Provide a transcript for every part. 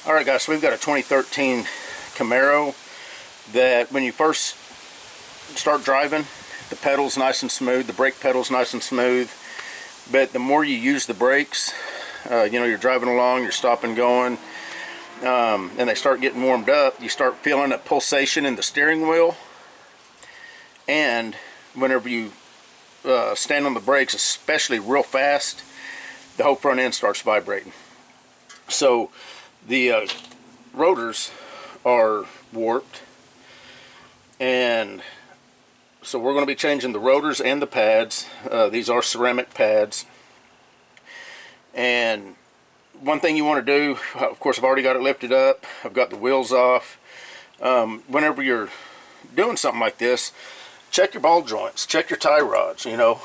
Alright guys, so we've got a 2013 Camaro that when you first start driving, the pedal's nice and smooth, the brake pedal's nice and smooth, but the more you use the brakes, you know, you're driving along, you're stopping going, and they start getting warmed up, you start feeling a pulsation in the steering wheel, and whenever you stand on the brakes, especially real fast, the whole front end starts vibrating. So the rotors are warped, and so we're going to be changing the rotors and the pads. These are ceramic pads, and one thing you want to do, of course I've already got it lifted up, I've got the wheels off. Whenever you're doing something like this, check your ball joints, check your tie rods, you know,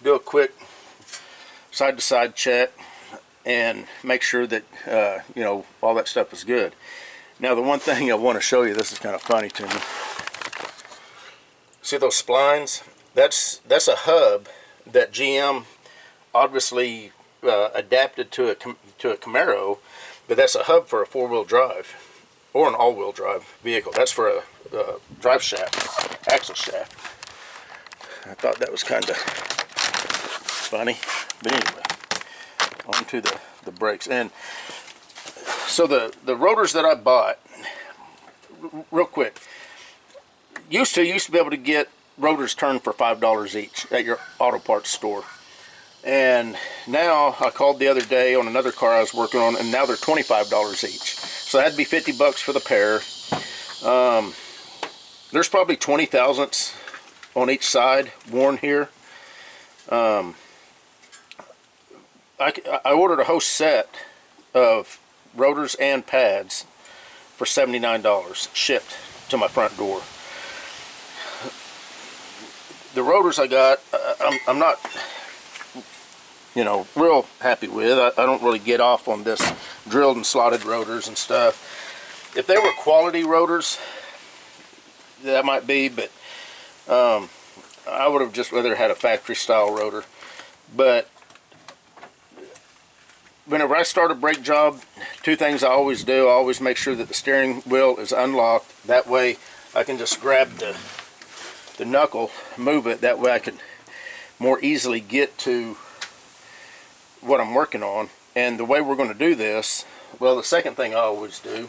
do a quick side to side check and make sure that you know, all that stuff is good. Now the one thing I want to show you, this is kind of funny to me. See those splines? That's a hub that GM obviously adapted to a Camaro, but that's a hub for a four-wheel drive or an all-wheel drive vehicle. That's for a drive shaft, axle shaft. I thought that was kind of funny, but anyway, on to the brakes. And so the rotors that I bought, real quick, used to be able to get rotors turned for $5 each at your auto parts store, and now I called the other day on another car I was working on, and now they're $25 each. So that'd be 50 bucks for the pair. There's probably 20 thousandths on each side worn here. I ordered a whole set of rotors and pads for $79 shipped to my front door. The rotors I got, I'm not, you know, real happy with. I don't really get off on this drilled and slotted rotors and stuff. If they were quality rotors, that might be, but I would have just rather had a factory style rotor. But whenever I start a brake job, two things I always do. I always make sure that the steering wheel is unlocked. That way I can just grab the knuckle, move it. That way I can more easily get to what I'm working on. And the way we're going to do this, well, the second thing I always do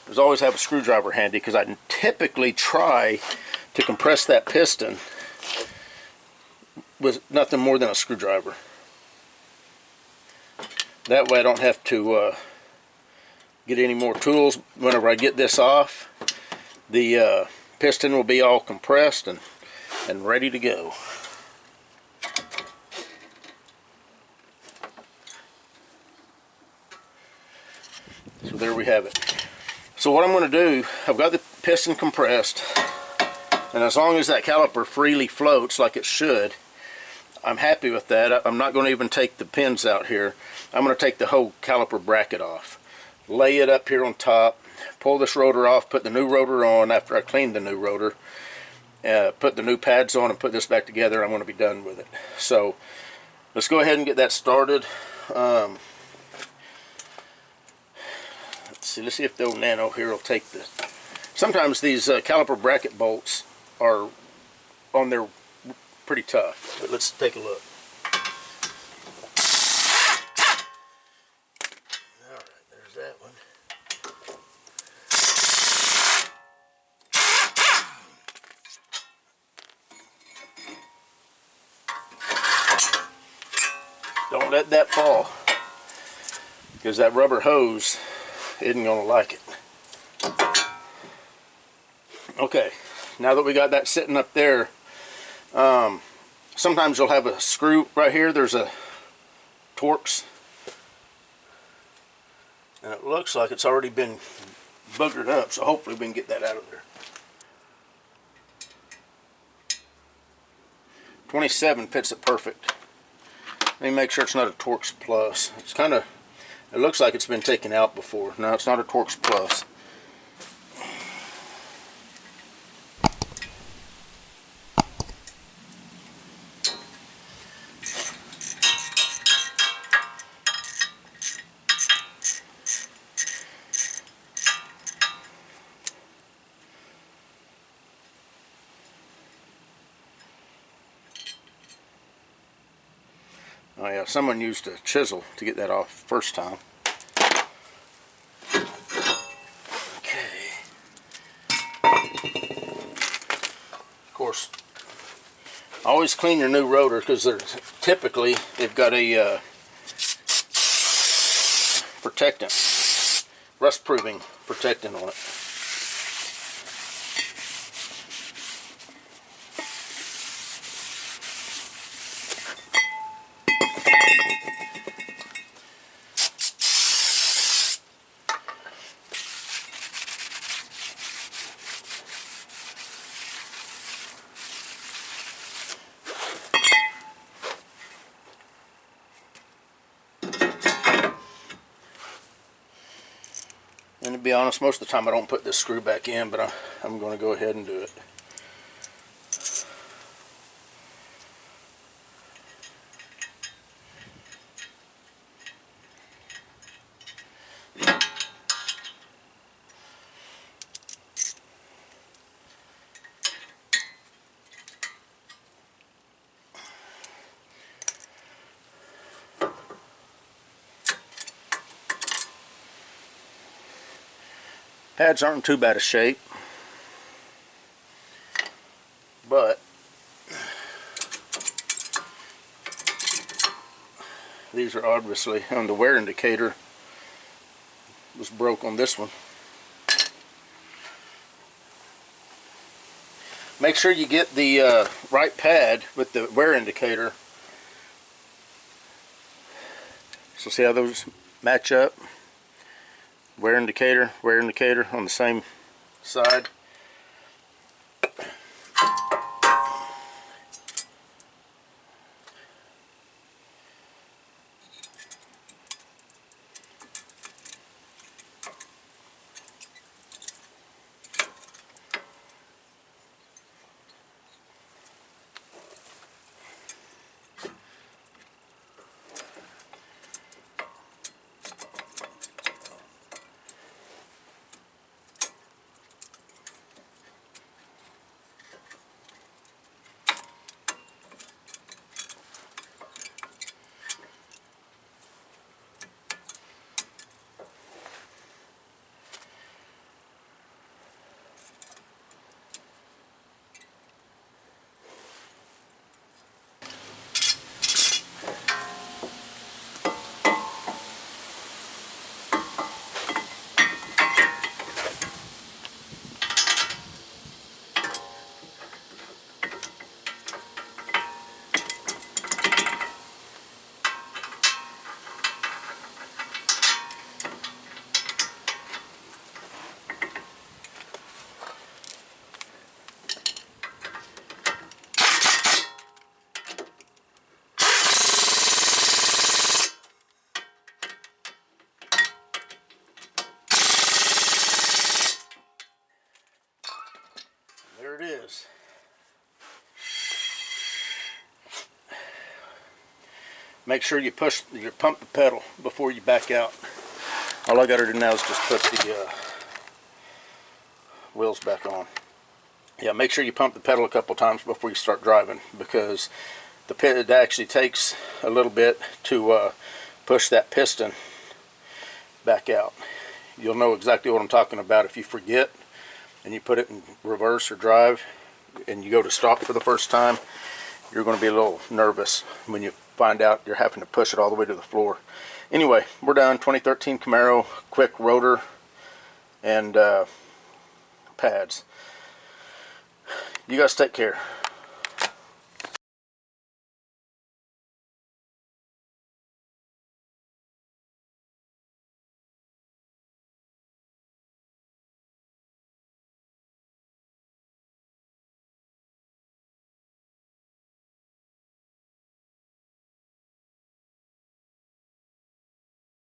is always have a screwdriver handy, because I typically try to compress that piston with nothing more than a screwdriver. That way I don't have to get any more tools. Whenever I get this off, the piston will be all compressed and ready to go. So there we have it. So what I'm going to do, I've got the piston compressed, and as long as that caliper freely floats like it should, I'm happy with that. I'm not going to even take the pins out here. I'm going to take the whole caliper bracket off, lay it up here on top, pull this rotor off, put the new rotor on after I clean the new rotor, put the new pads on, and put this back together. I'm going to be done with it. So let's go ahead and get that started. Let's see if the old Nano here will take the... Sometimes these caliper bracket bolts are on there pretty tough, but let's take a look. Alright, there's that one. Don't let that fall, because that rubber hose isn't going to like it. Okay, now that we got that sitting up there, sometimes you'll have a screw right here. There's a Torx, and it looks like it's already been boogered up, so hopefully we can get that out of there. 27 fits it perfect. Let me make sure it's not a Torx Plus. It's kind of, it looks like it's been taken out before. No, it's not a Torx Plus. Oh yeah, someone used a chisel to get that off first time. Okay. Of course, always clean your new rotor, because they're typically, they've got a protectant, rust-proofing protectant on it. And to be honest, most of the time I don't put this screw back in, but I'm going to go ahead and do it. Pads aren't in too bad a shape, but these are obviously, and the wear indicator was broke on this one. Make sure you get the right pad with the wear indicator. So see how those match up? Wear indicator on the same side. There it is. Make sure you pump the pedal before you back out. All I got to do now is just put the wheels back on. Yeah, make sure you pump the pedal a couple times before you start driving, because it actually takes a little bit to push that piston back out. You'll know exactly what I'm talking about if you forget and you put it in reverse or drive and you go to stop for the first time. You're going to be a little nervous when you find out you're having to push it all the way to the floor. Anyway, we're done. 2013 Camaro, quick rotor and pads. You guys take care.